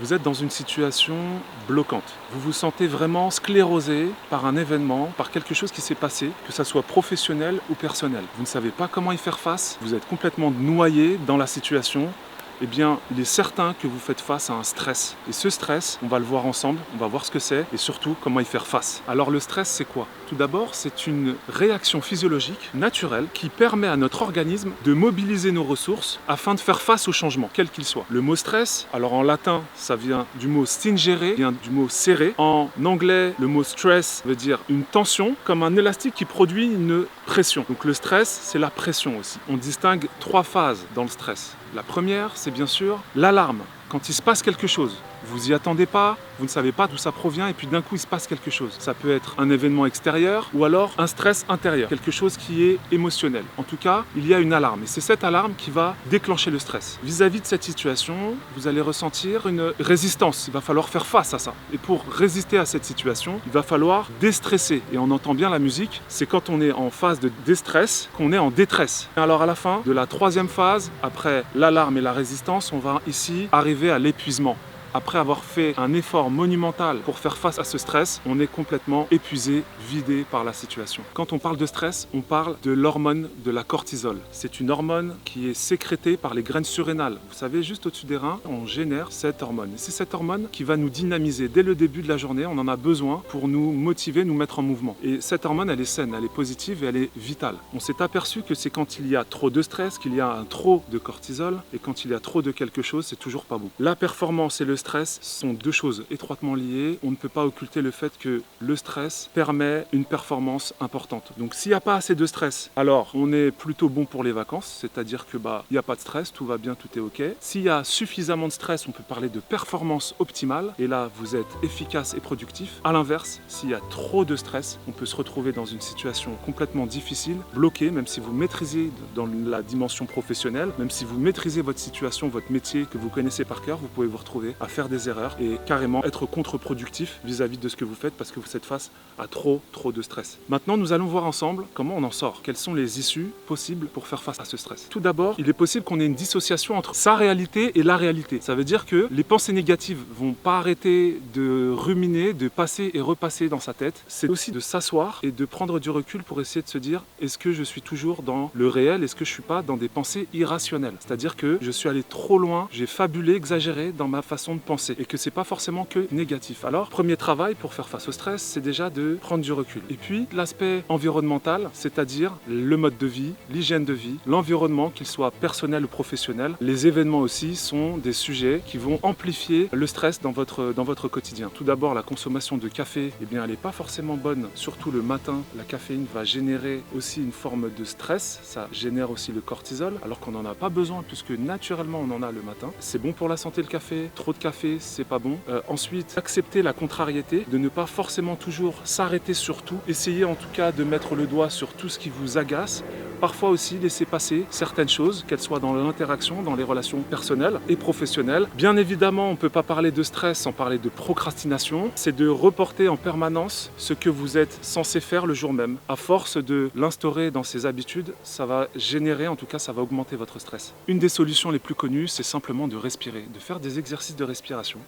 Vous êtes dans une situation bloquante. Vous vous sentez vraiment sclérosé par un événement, par quelque chose qui s'est passé, que ça soit professionnel ou personnel. Vous ne savez pas comment y faire face, vous êtes complètement noyé dans la situation. Eh bien, il est certain que vous faites face à un stress. Et ce stress, on va le voir ensemble, on va voir ce que c'est et surtout comment y faire face. Alors le stress, c'est quoi? Tout d'abord, c'est une réaction physiologique naturelle qui permet à notre organisme de mobiliser nos ressources afin de faire face au changement, quel qu'il soit. Le mot stress, alors en latin, ça vient du mot stingere, vient du mot serrer. En anglais, le mot stress veut dire une tension, comme un élastique qui produit une pression. Donc le stress, c'est la pression aussi. On distingue 3 phases dans le stress. La première, c'est bien sûr l'alarme. Quand il se passe quelque chose, vous y attendez pas, vous ne savez pas d'où ça provient et puis d'un coup il se passe quelque chose. Ça peut être un événement extérieur ou alors un stress intérieur, quelque chose qui est émotionnel. En tout cas, il y a une alarme et c'est cette alarme qui va déclencher le stress. Vis-à-vis de cette situation, vous allez ressentir une résistance. Il va falloir faire face à ça. Et pour résister à cette situation, il va falloir déstresser. Et on entend bien la musique, c'est quand on est en phase de déstress qu'on est en détresse. Alors à la fin de la 3e phase, après l'alarme et la résistance, on va ici arriver à l'épuisement. Après avoir fait un effort monumental pour faire face à ce stress, on est complètement épuisé, vidé par la situation. Quand on parle de stress, on parle de l'hormone de la cortisol. C'est une hormone qui est sécrétée par les graines surrénales. Vous savez, juste au-dessus des reins, on génère cette hormone. Et c'est cette hormone qui va nous dynamiser dès le début de la journée. On en a besoin pour nous motiver, nous mettre en mouvement. Et cette hormone, elle est saine, elle est positive et elle est vitale. On s'est aperçu que c'est quand il y a trop de stress, qu'il y a un trop de cortisol, et quand il y a trop de quelque chose, c'est toujours pas bon. La performance et le stress sont 2 choses étroitement liées. On ne peut pas occulter le fait que le stress permet une performance importante. Donc s'il n'y a pas assez de stress, alors on est plutôt bon pour les vacances, c'est-à-dire que il n'y a pas de stress, tout va bien, tout est ok. S'il y a suffisamment de stress, on peut parler de performance optimale et là vous êtes efficace et productif. À l'inverse, s'il y a trop de stress, on peut se retrouver dans une situation complètement difficile, bloqué, même si vous maîtrisez dans la dimension professionnelle, même si vous maîtrisez votre situation, votre métier que vous connaissez par cœur, vous pouvez vous retrouver à faire des erreurs et carrément être contre-productif vis-à-vis de ce que vous faites parce que vous êtes face à trop de stress. Maintenant, nous allons voir ensemble comment on en sort. Quelles sont les issues possibles pour faire face à ce stress. Tout d'abord, il est possible qu'on ait une dissociation entre sa réalité et la réalité. Ça veut dire que les pensées négatives vont pas arrêter de ruminer, de passer et repasser dans sa tête. C'est aussi de s'asseoir et de prendre du recul pour essayer de se dire est-ce que je suis toujours dans le réel? Est-ce que je suis pas dans des pensées irrationnelles? C'est-à-dire que je suis allé trop loin, j'ai fabulé, exagéré dans ma façon de penser et que c'est pas forcément que négatif. Alors, premier travail pour faire face au stress, c'est déjà de prendre du recul. Et puis, l'aspect environnemental, c'est-à-dire le mode de vie, l'hygiène de vie, l'environnement, qu'il soit personnel ou professionnel. Les événements aussi sont des sujets qui vont amplifier le stress dans votre quotidien. Tout d'abord, la consommation de café, eh bien, elle n'est pas forcément bonne, surtout le matin. La caféine va générer aussi une forme de stress, ça génère aussi le cortisol, alors qu'on n'en a pas besoin puisque naturellement on en a le matin. C'est bon pour la santé le café, trop de café, c'est pas bon. Ensuite, accepter la contrariété, de ne pas forcément toujours s'arrêter sur tout, essayer en tout cas de mettre le doigt sur tout ce qui vous agace. Parfois aussi laisser passer certaines choses, qu'elles soient dans l'interaction, dans les relations personnelles et professionnelles. Bien évidemment, on ne peut pas parler de stress sans parler de procrastination. C'est de reporter en permanence ce que vous êtes censé faire le jour même. À force de l'instaurer dans ses habitudes, ça va générer, en tout cas, ça va augmenter votre stress. Une des solutions les plus connues, c'est simplement de respirer, de faire des exercices de respiration.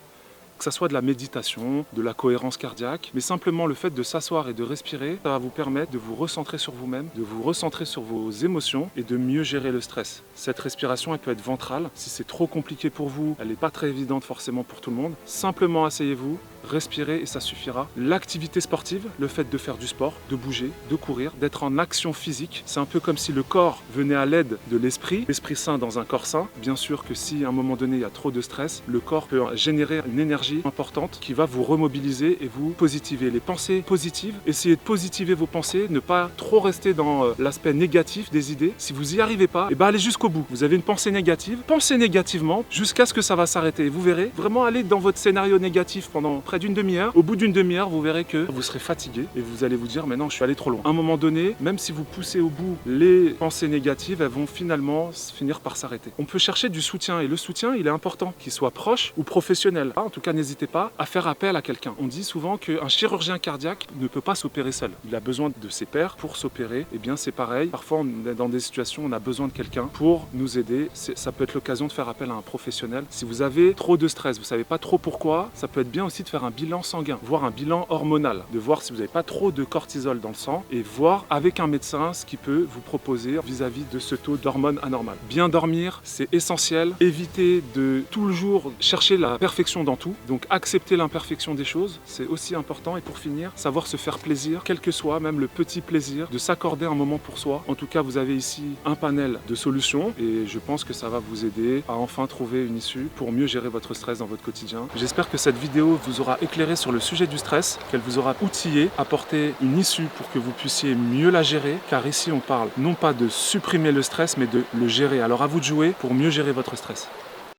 Que ça soit de la méditation, de la cohérence cardiaque, mais simplement le fait de s'asseoir et de respirer, ça va vous permettre de vous recentrer sur vous-même, de vous recentrer sur vos émotions et de mieux gérer le stress. Cette respiration, elle peut être ventrale. Si c'est trop compliqué pour vous, elle n'est pas très évidente forcément pour tout le monde. Simplement asseyez-vous, respirez et ça suffira. L'activité sportive, le fait de faire du sport, de bouger, de courir, d'être en action physique, c'est un peu comme si le corps venait à l'aide de l'esprit sain dans un corps sain. Bien sûr que si à un moment donné il y a trop de stress, le corps peut générer une énergie importante qui va vous remobiliser et vous positiver. Les pensées positives, essayez de positiver vos pensées, ne pas trop rester dans l'aspect négatif des idées. Si vous n'y arrivez pas, allez jusqu'au bout. Vous avez une pensée négative, pensez négativement jusqu'à ce que ça va s'arrêter. Vous verrez, vraiment allez dans votre scénario négatif pendant près d'une demi-heure. Au bout d'une demi-heure, vous verrez que vous serez fatigué et vous allez vous dire mais non, je suis allé trop loin. À un moment donné, même si vous poussez au bout les pensées négatives, elles vont finalement finir par s'arrêter. On peut chercher du soutien et le soutien, il est important, qu'il soit proche ou professionnel. En tout cas, n'hésitez pas à faire appel à quelqu'un. On dit souvent qu'un chirurgien cardiaque ne peut pas s'opérer seul. Il a besoin de ses pairs pour s'opérer. Et bien c'est pareil. Parfois, on est dans des situations où on a besoin de quelqu'un pour nous aider. Ça peut être l'occasion de faire appel à un professionnel. Si vous avez trop de stress, vous ne savez pas trop pourquoi, ça peut être bien aussi de faire un bilan sanguin, voire un bilan hormonal, de voir si vous n'avez pas trop de cortisol dans le sang et voir avec un médecin ce qu'il peut vous proposer vis-à-vis de ce taux d'hormones anormal. Bien dormir, c'est essentiel. Évitez de toujours chercher la perfection dans tout. Donc accepter l'imperfection des choses, c'est aussi important. Et pour finir, savoir se faire plaisir, quel que soit, même le petit plaisir, de s'accorder un moment pour soi. En tout cas, vous avez ici un panel de solutions et je pense que ça va vous aider à enfin trouver une issue pour mieux gérer votre stress dans votre quotidien. J'espère que cette vidéo vous aura éclairé sur le sujet du stress, qu'elle vous aura outillé, apporté une issue pour que vous puissiez mieux la gérer, car ici on parle non pas de supprimer le stress, mais de le gérer. Alors à vous de jouer pour mieux gérer votre stress.